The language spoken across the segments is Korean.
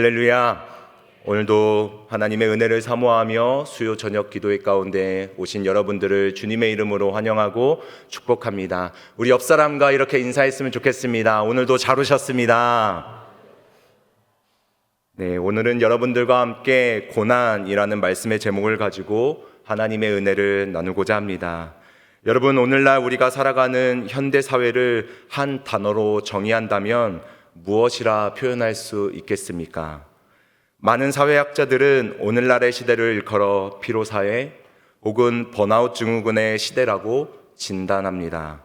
할렐루야. 오늘도 하나님의 은혜를 사모하며 수요 저녁 기도회 가운데 오신 여러분들을 주님의 이름으로 환영하고 축복합니다. 우리 옆 사람과 이렇게 인사했으면 좋겠습니다. 오늘도 잘 오셨습니다. 네, 오늘은 여러분들과 함께 고난이라는 말씀의 제목을 가지고 하나님의 은혜를 나누고자 합니다. 여러분, 오늘날 우리가 살아가는 현대 사회를 한 단어로 정의한다면 무엇이라 표현할 수 있겠습니까? 많은 사회학자들은 오늘날의 시대를 일컬어 피로사회 혹은 번아웃 증후군의 시대라고 진단합니다.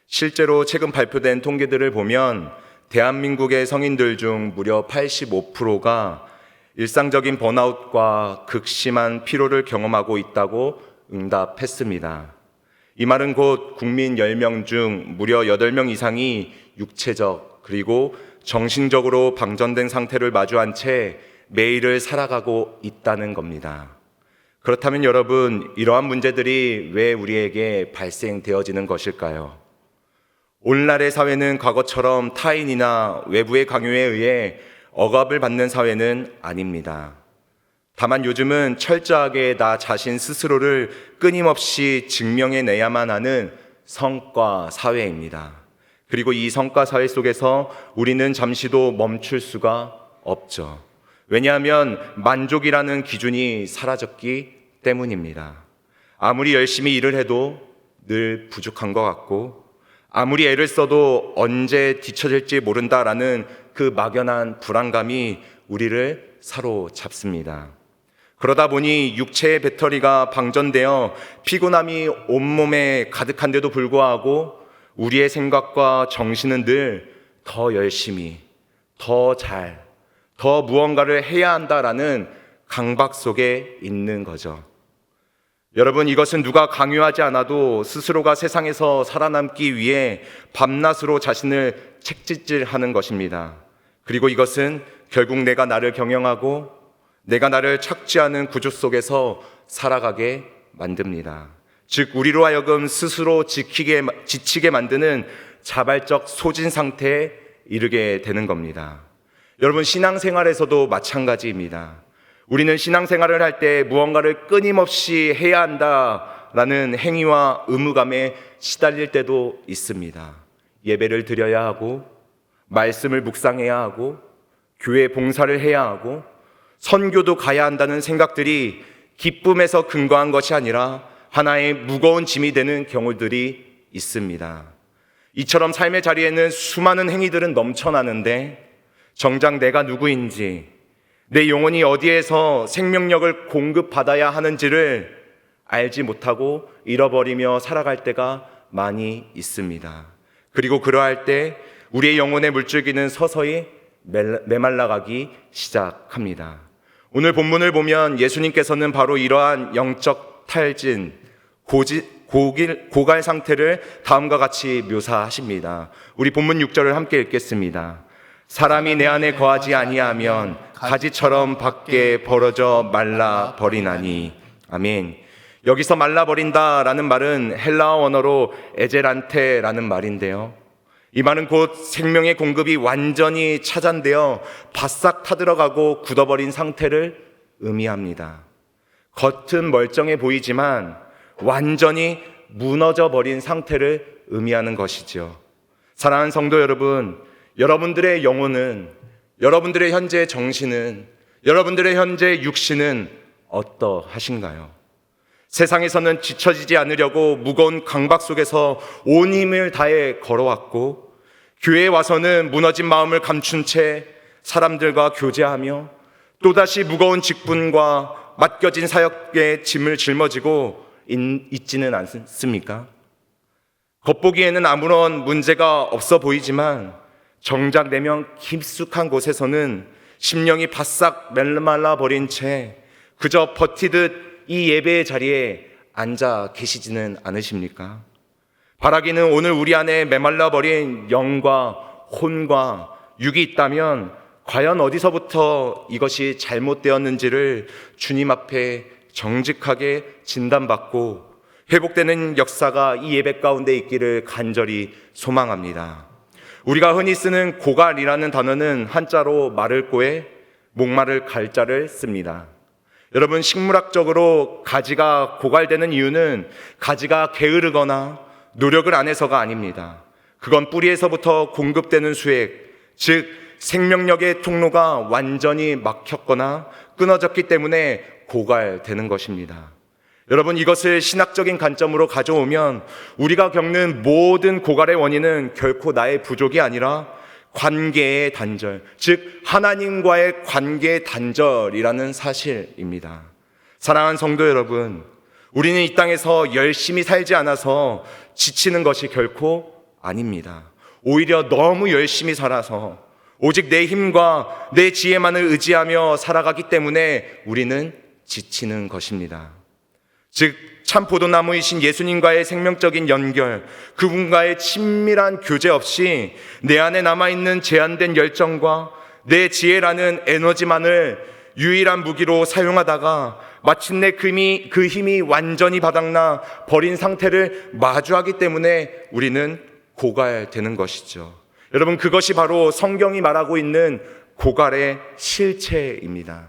실제로 최근 발표된 통계들을 보면 대한민국의 성인들 중 무려 85%가 일상적인 번아웃과 극심한 피로를 경험하고 있다고 응답했습니다. 이 말은 곧 국민 10명 중 무려 8명 이상이 육체적 그리고 정신적으로 방전된 상태를 마주한 채 매일을 살아가고 있다는 겁니다. 그렇다면 여러분, 이러한 문제들이 왜 우리에게 발생되어지는 것일까요? 오늘날의 사회는 과거처럼 타인이나 외부의 강요에 의해 억압을 받는 사회는 아닙니다. 다만 요즘은 철저하게 나 자신 스스로를 끊임없이 증명해내야만 하는 성과 사회입니다. 그리고 이 성과 사회 속에서 우리는 잠시도 멈출 수가 없죠. 왜냐하면 만족이라는 기준이 사라졌기 때문입니다. 아무리 열심히 일을 해도 늘 부족한 것 같고, 아무리 애를 써도 언제 뒤처질지 모른다라는 그 막연한 불안감이 우리를 사로잡습니다. 그러다 보니 육체의 배터리가 방전되어 피곤함이 온몸에 가득한데도 불구하고 우리의 생각과 정신은 늘 더 열심히, 더 잘, 더 무언가를 해야 한다라는 강박 속에 있는 거죠. 여러분, 이것은 누가 강요하지 않아도 스스로가 세상에서 살아남기 위해 밤낮으로 자신을 책짓질하는 것입니다. 그리고 이것은 결국 내가 나를 경영하고 내가 나를 착취하는 구조 속에서 살아가게 만듭니다. 즉, 우리로 하여금 스스로 지치게 만드는 자발적 소진 상태에 이르게 되는 겁니다. 여러분, 신앙생활에서도 마찬가지입니다. 우리는 신앙생활을 할 때 무언가를 끊임없이 해야 한다라는 행위와 의무감에 시달릴 때도 있습니다. 예배를 드려야 하고, 말씀을 묵상해야 하고, 교회 봉사를 해야 하고, 선교도 가야 한다는 생각들이 기쁨에서 근거한 것이 아니라 하나의 무거운 짐이 되는 경우들이 있습니다. 이처럼 삶의 자리에는 수많은 행위들은 넘쳐나는데 정작 내가 누구인지, 내 영혼이 어디에서 생명력을 공급받아야 하는지를 알지 못하고 잃어버리며 살아갈 때가 많이 있습니다. 그리고 그러할 때 우리의 영혼의 물줄기는 서서히 메말라가기 시작합니다. 오늘 본문을 보면 예수님께서는 바로 이러한 영적 탈진, 고갈 상태를 다음과 같이 묘사하십니다. 우리 본문 6절을 함께 읽겠습니다. 사람이 내 안에 거하지 아니하면 가지처럼 밖에 벌어져 말라 버리나니. 아멘. 여기서 말라 버린다라는 말은 헬라어 원어로 에제란테라는 말인데요. 이 말은 곧 생명의 공급이 완전히 차단되어 바싹 타들어가고 굳어버린 상태를 의미합니다. 겉은 멀쩡해 보이지만 완전히 무너져 버린 상태를 의미하는 것이죠. 사랑하는 성도 여러분, 여러분들의 영혼은, 여러분들의 현재 정신은, 여러분들의 현재 육신은 어떠하신가요? 세상에서는 지쳐지지 않으려고 무거운 강박 속에서 온 힘을 다해 걸어왔고, 교회에 와서는 무너진 마음을 감춘 채 사람들과 교제하며 또다시 무거운 직분과 맡겨진 사역의 짐을 짊어지고 있지는 않습니까? 겉보기에는 아무런 문제가 없어 보이지만 정작 내면 깊숙한 곳에서는 심령이 바싹 메말라 버린 채 그저 버티듯 이 예배의 자리에 앉아 계시지는 않으십니까? 바라기는 오늘 우리 안에 메말라 버린 영과 혼과 육이 있다면 과연 어디서부터 이것이 잘못되었는지를 주님 앞에 정직하게 진단받고 회복되는 역사가 이 예배 가운데 있기를 간절히 소망합니다. 우리가 흔히 쓰는 고갈이라는 단어는 한자로 마를 고에 목마를 갈자를 씁니다. 여러분, 식물학적으로 가지가 고갈되는 이유는 가지가 게으르거나 노력을 안 해서가 아닙니다. 그건 뿌리에서부터 공급되는 수액, 즉 생명력의 통로가 완전히 막혔거나 끊어졌기 때문에 고갈되는 것입니다. 여러분, 이것을 신학적인 관점으로 가져오면 우리가 겪는 모든 고갈의 원인은 결코 나의 부족이 아니라 관계의 단절, 즉 하나님과의 관계의 단절이라는 사실입니다. 사랑하는 성도 여러분, 우리는 이 땅에서 열심히 살지 않아서 지치는 것이 결코 아닙니다. 오히려 너무 열심히 살아서 오직 내 힘과 내 지혜만을 의지하며 살아가기 때문에 우리는 지치는 것입니다. 즉 참 포도나무이신 예수님과의 생명적인 연결, 그분과의 친밀한 교제 없이 내 안에 남아있는 제한된 열정과 내 지혜라는 에너지만을 유일한 무기로 사용하다가 마침내 그 힘이 완전히 바닥나 버린 상태를 마주하기 때문에 우리는 고갈되는 것이죠. 여러분, 그것이 바로 성경이 말하고 있는 고갈의 실체입니다.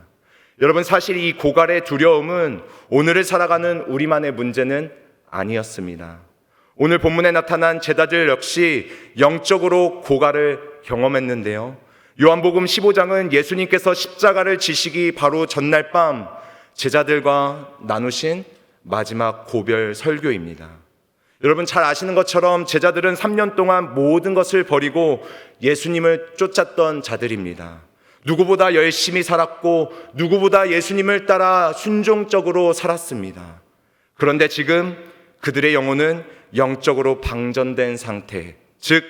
여러분, 사실 이 고갈의 두려움은 오늘을 살아가는 우리만의 문제는 아니었습니다. 오늘 본문에 나타난 제자들 역시 영적으로 고갈을 경험했는데요. 요한복음 15장은 예수님께서 십자가를 지시기 바로 전날 밤 제자들과 나누신 마지막 고별 설교입니다. 여러분, 잘 아시는 것처럼 제자들은 3년 동안 모든 것을 버리고 예수님을 쫓았던 자들입니다. 누구보다 열심히 살았고 누구보다 예수님을 따라 순종적으로 살았습니다. 그런데 지금 그들의 영혼은 영적으로 방전된 상태, 즉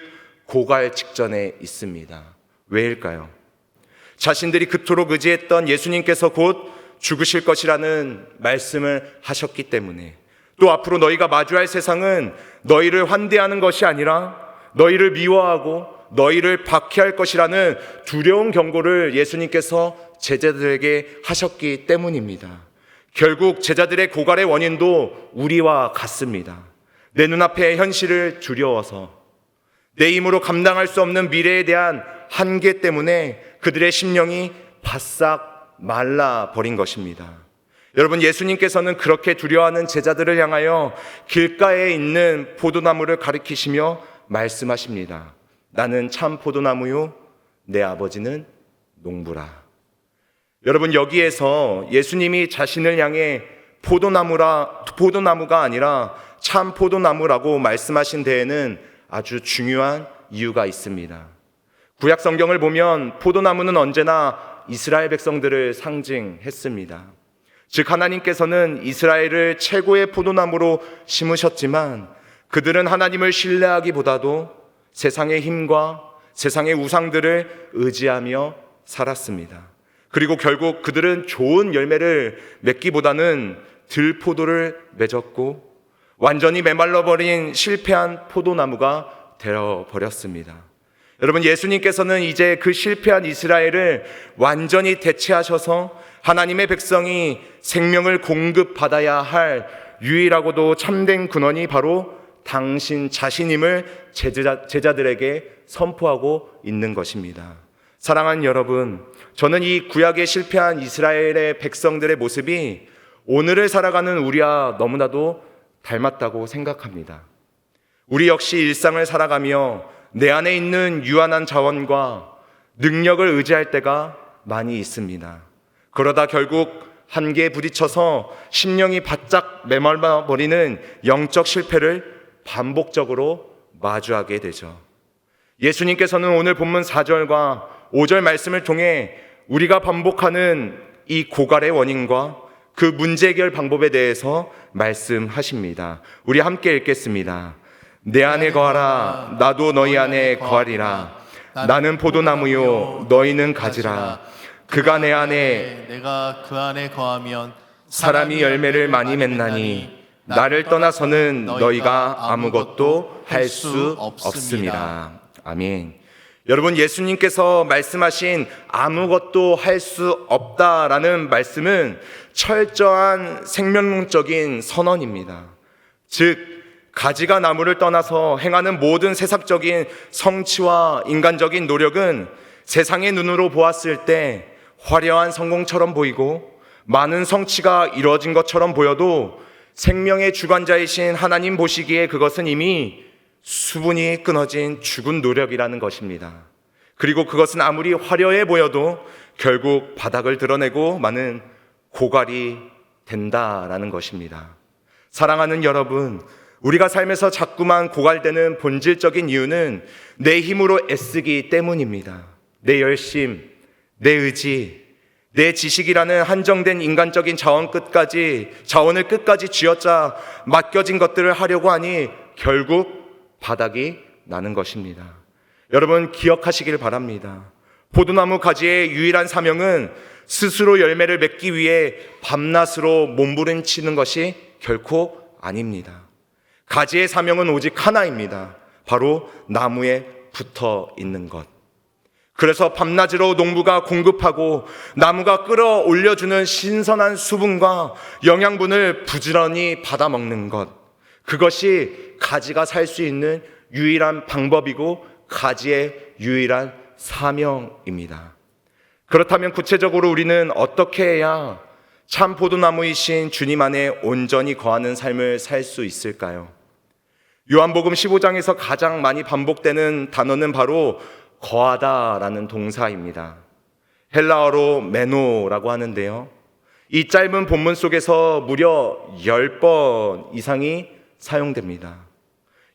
고갈 직전에 있습니다. 왜일까요? 자신들이 그토록 의지했던 예수님께서 곧 죽으실 것이라는 말씀을 하셨기 때문에, 또 앞으로 너희가 마주할 세상은 너희를 환대하는 것이 아니라 너희를 미워하고 너희를 박해할 것이라는 두려운 경고를 예수님께서 제자들에게 하셨기 때문입니다. 결국 제자들의 고갈의 원인도 우리와 같습니다. 내 눈앞의 현실을 두려워서, 내 힘으로 감당할 수 없는 미래에 대한 한계 때문에 그들의 심령이 바싹 말라버린 것입니다. 여러분, 예수님께서는 그렇게 두려워하는 제자들을 향하여 길가에 있는 포도나무를 가리키시며 말씀하십니다. 나는 참 포도나무요, 내 아버지는 농부라. 여러분, 여기에서 예수님이 자신을 향해 포도나무가 아니라 참 포도나무라고 말씀하신 데에는 아주 중요한 이유가 있습니다. 구약 성경을 보면 포도나무는 언제나 이스라엘 백성들을 상징했습니다. 즉 하나님께서는 이스라엘을 최고의 포도나무로 심으셨지만 그들은 하나님을 신뢰하기보다도 세상의 힘과 세상의 우상들을 의지하며 살았습니다. 그리고 결국 그들은 좋은 열매를 맺기보다는 들포도를 맺었고 완전히 메말라버린 실패한 포도나무가 되어버렸습니다. 여러분, 예수님께서는 이제 그 실패한 이스라엘을 완전히 대체하셔서 하나님의 백성이 생명을 공급받아야 할 유일하고도 참된 근원이 바로 당신 자신임을 제자들에게 선포하고 있는 것입니다. 사랑하는 여러분, 저는 이 구약에 실패한 이스라엘의 백성들의 모습이 오늘을 살아가는 우리와 너무나도 닮았다고 생각합니다. 우리 역시 일상을 살아가며 내 안에 있는 유한한 자원과 능력을 의지할 때가 많이 있습니다. 그러다 결국 한계에 부딪혀서 심령이 바짝 메말라버리는 영적 실패를 반복적으로 마주하게 되죠. 예수님께서는 오늘 본문 4절과 5절 말씀을 통해 우리가 반복하는 이 고갈의 원인과 그 문제 해결 방법에 대해서 말씀하십니다. 우리 함께 읽겠습니다. 내 안에 거하라, 나도 너희 안에 거하리라. 나는 포도나무요, 너희는 가지라. 그가 내 안에, 내가 그 안에 거하면 사람이 열매를 많이 맺나니 나를 떠나서는 너희가 아무것도 할 수 없습니다. 아멘. 여러분, 예수님께서 말씀하신 아무것도 할 수 없다라는 말씀은 철저한 생명론적인 선언입니다. 즉 가지가 나무를 떠나서 행하는 모든 세상적인 성취와 인간적인 노력은 세상의 눈으로 보았을 때 화려한 성공처럼 보이고 많은 성취가 이루어진 것처럼 보여도 생명의 주관자이신 하나님 보시기에 그것은 이미 수분이 끊어진 죽은 노력이라는 것입니다. 그리고 그것은 아무리 화려해 보여도 결국 바닥을 드러내고 마는 고갈이 된다라는 것입니다. 사랑하는 여러분, 우리가 삶에서 자꾸만 고갈되는 본질적인 이유는 내 힘으로 애쓰기 때문입니다. 내 열심, 내 의지, 내 지식이라는 한정된 인간적인 자원을 끝까지 쥐어짜 맡겨진 것들을 하려고 하니 결국 바닥이 나는 것입니다. 여러분 기억하시길 바랍니다. 포도나무 가지의 유일한 사명은 스스로 열매를 맺기 위해 밤낮으로 몸부림치는 것이 결코 아닙니다. 가지의 사명은 오직 하나입니다. 바로 나무에 붙어 있는 것. 그래서 밤낮으로 농부가 공급하고 나무가 끌어올려주는 신선한 수분과 영양분을 부지런히 받아먹는 것. 그것이 가지가 살 수 있는 유일한 방법이고 가지의 유일한 사명입니다. 그렇다면 구체적으로 우리는 어떻게 해야 참 포도나무이신 주님 안에 온전히 거하는 삶을 살 수 있을까요? 요한복음 15장에서 가장 많이 반복되는 단어는 바로 거하다라는 동사입니다. 헬라어로 메노라고 하는데요. 이 짧은 본문 속에서 무려 10번 이상이 사용됩니다.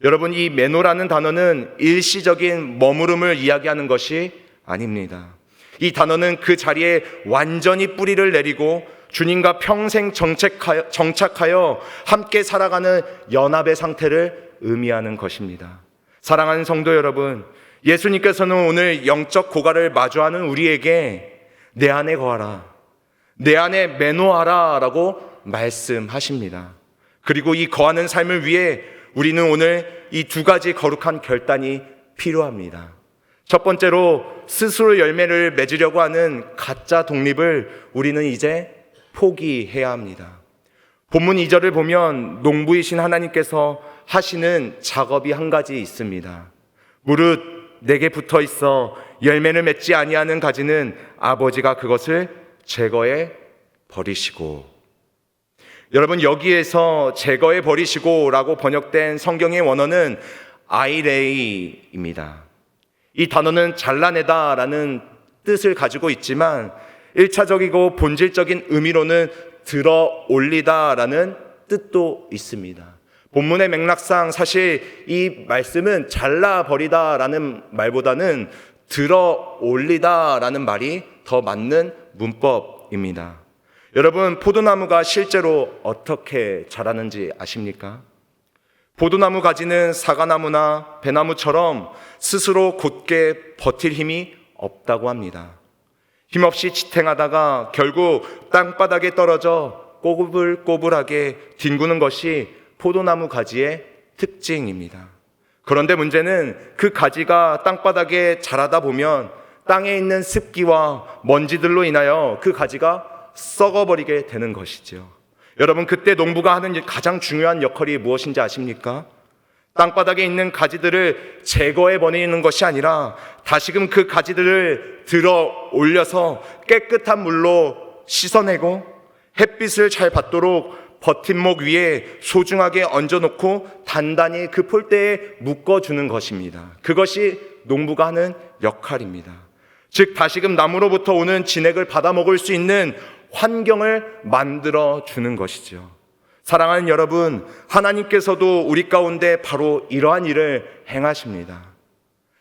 여러분, 이 메노라는 단어는 일시적인 머무름을 이야기하는 것이 아닙니다. 이 단어는 그 자리에 완전히 뿌리를 내리고 주님과 평생 정착하여 함께 살아가는 연합의 상태를 의미하는 것입니다. 사랑하는 성도 여러분, 예수님께서는 오늘 영적 고갈을 마주하는 우리에게 내 안에 거하라, 내 안에 매노하라 라고 말씀하십니다. 그리고 이 거하는 삶을 위해 우리는 오늘 이 두 가지 거룩한 결단이 필요합니다. 첫 번째로 스스로 열매를 맺으려고 하는 가짜 독립을 우리는 이제 포기해야 합니다. 본문 2절을 보면 농부이신 하나님께서 하시는 작업이 한 가지 있습니다. 무릇 내게 붙어 있어 열매를 맺지 아니하는 가지는 아버지가 그것을 제거해 버리시고. 여러분, 여기에서 제거해 버리시고 라고 번역된 성경의 원어는 아이레이입니다. 이 단어는 잘라내다 라는 뜻을 가지고 있지만 1차적이고 본질적인 의미로는 들어 올리다 라는 뜻도 있습니다. 본문의 맥락상 사실 이 말씀은 잘라버리다 라는 말보다는 들어 올리다 라는 말이 더 맞는 문법입니다. 여러분, 포도나무가 실제로 어떻게 자라는지 아십니까? 포도나무 가지는 사과나무나 배나무처럼 스스로 곧게 버틸 힘이 없다고 합니다. 힘없이 지탱하다가 결국 땅바닥에 떨어져 꼬불꼬불하게 뒹구는 것이 포도나무 가지의 특징입니다. 그런데 문제는 그 가지가 땅바닥에 자라다 보면 땅에 있는 습기와 먼지들로 인하여 그 가지가 썩어버리게 되는 것이죠. 여러분, 그때 농부가 하는 가장 중요한 역할이 무엇인지 아십니까? 땅바닥에 있는 가지들을 제거해 버리는 것이 아니라 다시금 그 가지들을 들어 올려서 깨끗한 물로 씻어내고 햇빛을 잘 받도록 버팀목 위에 소중하게 얹어놓고 단단히 그 폴대에 묶어주는 것입니다. 그것이 농부가 하는 역할입니다. 즉 다시금 나무로부터 오는 진액을 받아먹을 수 있는 환경을 만들어주는 것이죠. 사랑하는 여러분, 하나님께서도 우리 가운데 바로 이러한 일을 행하십니다.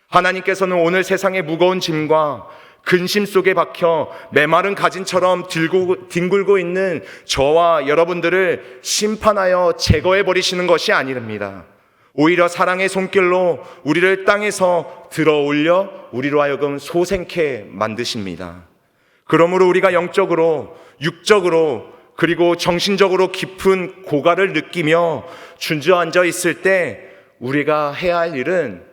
하나님께서는 오늘 세상의 무거운 짐과 근심 속에 박혀 메마른 가진처럼 뒹굴고 있는 저와 여러분들을 심판하여 제거해 버리시는 것이 아닙니다. 오히려 사랑의 손길로 우리를 땅에서 들어 올려 우리로 하여금 소생케 만드십니다. 그러므로 우리가 영적으로, 육적으로, 그리고 정신적으로 깊은 고갈을 느끼며 주저앉아 있을 때 우리가 해야 할 일은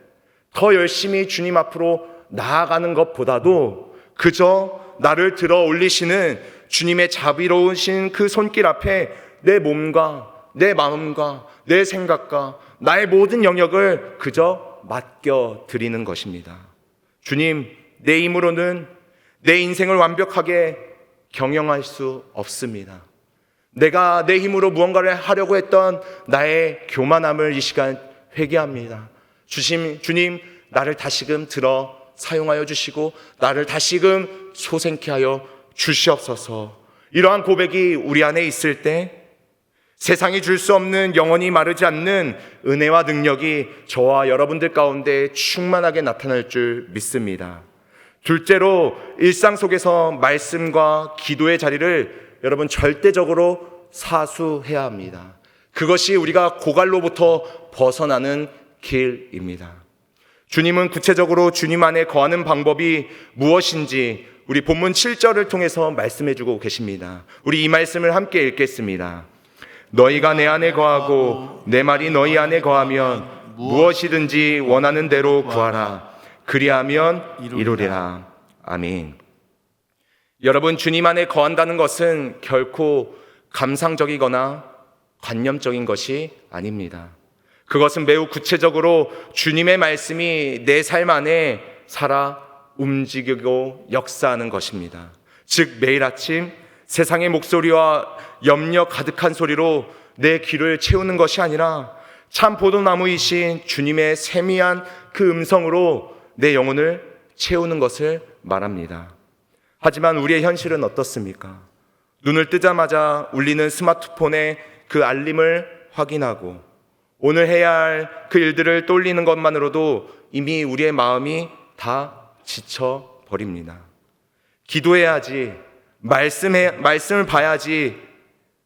더 열심히 주님 앞으로 나아가는 것보다도 그저 나를 들어 올리시는 주님의 자비로우신 그 손길 앞에 내 몸과 내 마음과 내 생각과 나의 모든 영역을 그저 맡겨 드리는 것입니다. 주님, 내 힘으로는, 내 인생을 완벽하게 경영할 수 없습니다. 내가 내 힘으로 무언가를 하려고 했던 나의 교만함을 이 시간 회개합니다. 주님, 나를 다시금 들어 사용하여 주시고 나를 다시금 소생케 하여 주시옵소서. 이러한 고백이 우리 안에 있을 때 세상이 줄 수 없는 영원히 마르지 않는 은혜와 능력이 저와 여러분들 가운데 충만하게 나타날 줄 믿습니다. 둘째로, 일상 속에서 말씀과 기도의 자리를 여러분 절대적으로 사수해야 합니다. 그것이 우리가 고갈로부터 벗어나는 길입니다. 주님은 구체적으로 주님 안에 거하는 방법이 무엇인지 우리 본문 7절을 통해서 말씀해 주고 계십니다. 우리 이 말씀을 함께 읽겠습니다. 너희가 내 안에 거하고 내 말이 너희 안에 거하면 무엇이든지 원하는 대로 구하라. 그리하면 이루리라. 아멘. 여러분, 주님 안에 거한다는 것은 결코 감상적이거나 관념적인 것이 아닙니다. 그것은 매우 구체적으로 주님의 말씀이 내 삶 안에 살아 움직이고 역사하는 것입니다. 즉, 매일 아침 세상의 목소리와 염려 가득한 소리로 내 귀를 채우는 것이 아니라 참 포도나무이신 주님의 세미한 그 음성으로 내 영혼을 채우는 것을 말합니다. 하지만 우리의 현실은 어떻습니까? 눈을 뜨자마자 울리는 스마트폰의 그 알림을 확인하고 오늘 해야 할 그 일들을 떠올리는 것만으로도 이미 우리의 마음이 다 지쳐버립니다. 기도해야지, 말씀을 봐야지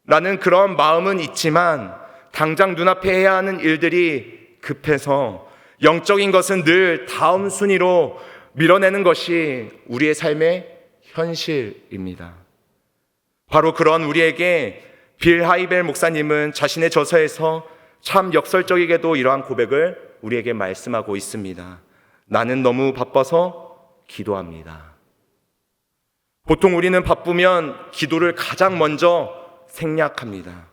라는 그런 마음은 있지만 당장 눈앞에 해야 하는 일들이 급해서 영적인 것은 늘 다음 순위로 밀어내는 것이 우리의 삶의 현실입니다. 바로 그런 우리에게 빌 하이벨 목사님은 자신의 저서에서 참 역설적이게도 이러한 고백을 우리에게 말씀하고 있습니다. 나는 너무 바빠서 기도합니다. 보통 우리는 바쁘면 기도를 가장 먼저 생략합니다.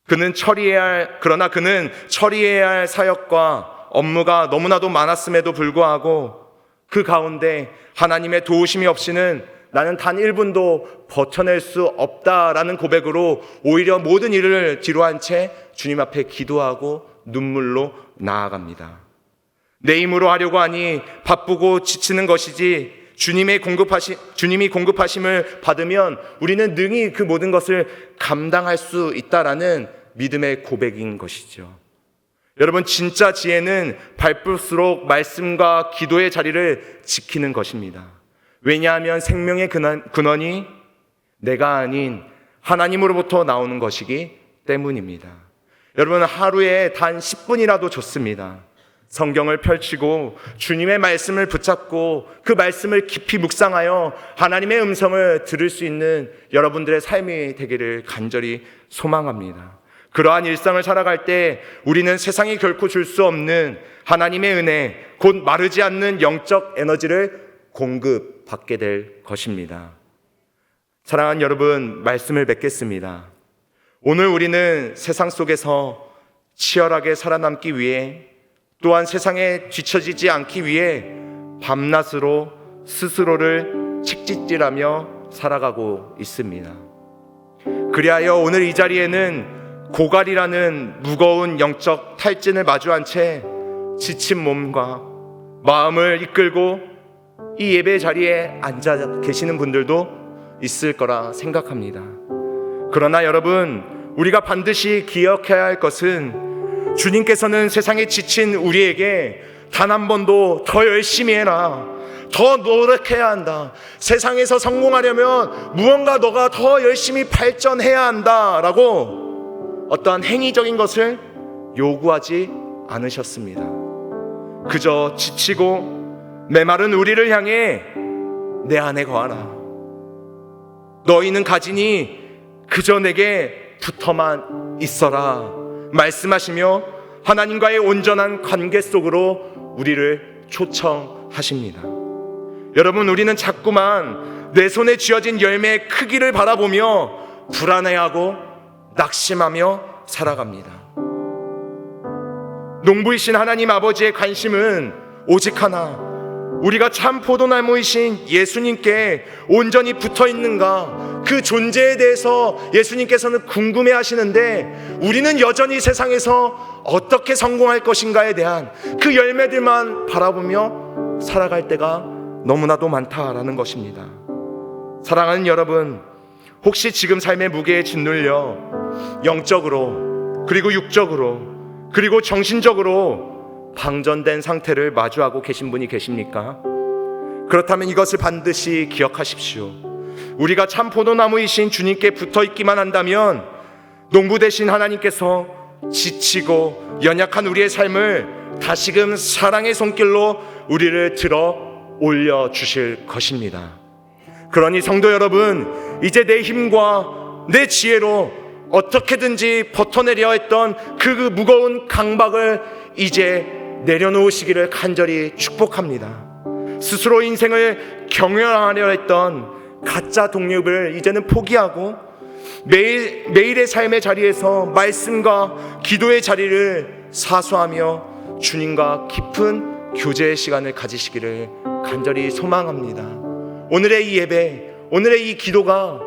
그는 처리해야 할 사역과 업무가 너무나도 많았음에도 불구하고 그 가운데 하나님의 도우심이 없이는 나는 단 1분도 버텨낼 수 없다라는 고백으로 오히려 모든 일을 뒤로한 채 주님 앞에 기도하고 눈물로 나아갑니다. 내 힘으로 하려고 하니 바쁘고 지치는 것이지 주님이 공급하심을 받으면 우리는 능히 그 모든 것을 감당할 수 있다라는 믿음의 고백인 것이죠. 여러분, 진짜 지혜는 밟을수록 말씀과 기도의 자리를 지키는 것입니다. 왜냐하면 생명의 근원이 내가 아닌 하나님으로부터 나오는 것이기 때문입니다. 여러분, 하루에 단 10분이라도 좋습니다. 성경을 펼치고 주님의 말씀을 붙잡고 그 말씀을 깊이 묵상하여 하나님의 음성을 들을 수 있는 여러분들의 삶이 되기를 간절히 소망합니다. 그러한 일상을 살아갈 때 우리는 세상이 결코 줄 수 없는 하나님의 은혜, 곧 마르지 않는 영적 에너지를 공급받게 될 것입니다. 사랑하는 여러분, 말씀을 맺겠습니다. 오늘 우리는 세상 속에서 치열하게 살아남기 위해 또한 세상에 뒤처지지 않기 위해 밤낮으로 스스로를 책짓질하며 살아가고 있습니다. 그리하여 오늘 이 자리에는 고갈이라는 무거운 영적 탈진을 마주한 채 지친 몸과 마음을 이끌고 이 예배 자리에 앉아 계시는 분들도 있을 거라 생각합니다. 그러나 여러분, 우리가 반드시 기억해야 할 것은 주님께서는 세상에 지친 우리에게 단 한 번도 더 열심히 해라, 더 노력해야 한다, 세상에서 성공하려면 무언가 너가 더 열심히 발전해야 한다 라고 어떠한 행위적인 것을 요구하지 않으셨습니다. 그저 지치고 메마른 우리를 향해 내 안에 거하라, 너희는 가지니 그저 내게 붙어만 있어라 말씀하시며 하나님과의 온전한 관계 속으로 우리를 초청하십니다. 여러분, 우리는 자꾸만 내 손에 쥐어진 열매의 크기를 바라보며 불안해하고 낙심하며 살아갑니다. 농부이신 하나님 아버지의 관심은 오직 하나, 우리가 참 포도나무이신 예수님께 온전히 붙어 있는가, 그 존재에 대해서 예수님께서는 궁금해 하시는데, 우리는 여전히 세상에서 어떻게 성공할 것인가에 대한 그 열매들만 바라보며 살아갈 때가 너무나도 많다라는 것입니다. 사랑하는 여러분, 혹시 지금 삶의 무게에 짓눌려 영적으로, 그리고 육적으로, 그리고 정신적으로 방전된 상태를 마주하고 계신 분이 계십니까? 그렇다면 이것을 반드시 기억하십시오. 우리가 참 포도나무이신 주님께 붙어 있기만 한다면 농부 되신 하나님께서 지치고 연약한 우리의 삶을 다시금 사랑의 손길로 우리를 들어 올려 주실 것입니다. 그러니 성도 여러분, 이제 내 힘과 내 지혜로 어떻게든지 버텨내려 했던 그 무거운 강박을 이제 내려놓으시기를 간절히 축복합니다. 스스로 인생을 경영하려 했던 가짜 독립을 이제는 포기하고 매일의 삶의 자리에서 말씀과 기도의 자리를 사수하며 주님과 깊은 교제의 시간을 가지시기를 간절히 소망합니다. 오늘의 이 예배, 오늘의 이 기도가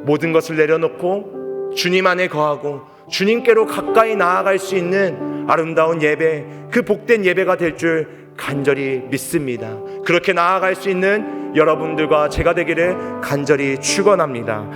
모든 것을 내려놓고 주님 안에 거하고 주님께로 가까이 나아갈 수 있는 아름다운 예배, 그 복된 예배가 될 줄 간절히 믿습니다. 그렇게 나아갈 수 있는 여러분들과 제가 되기를 간절히 축원합니다.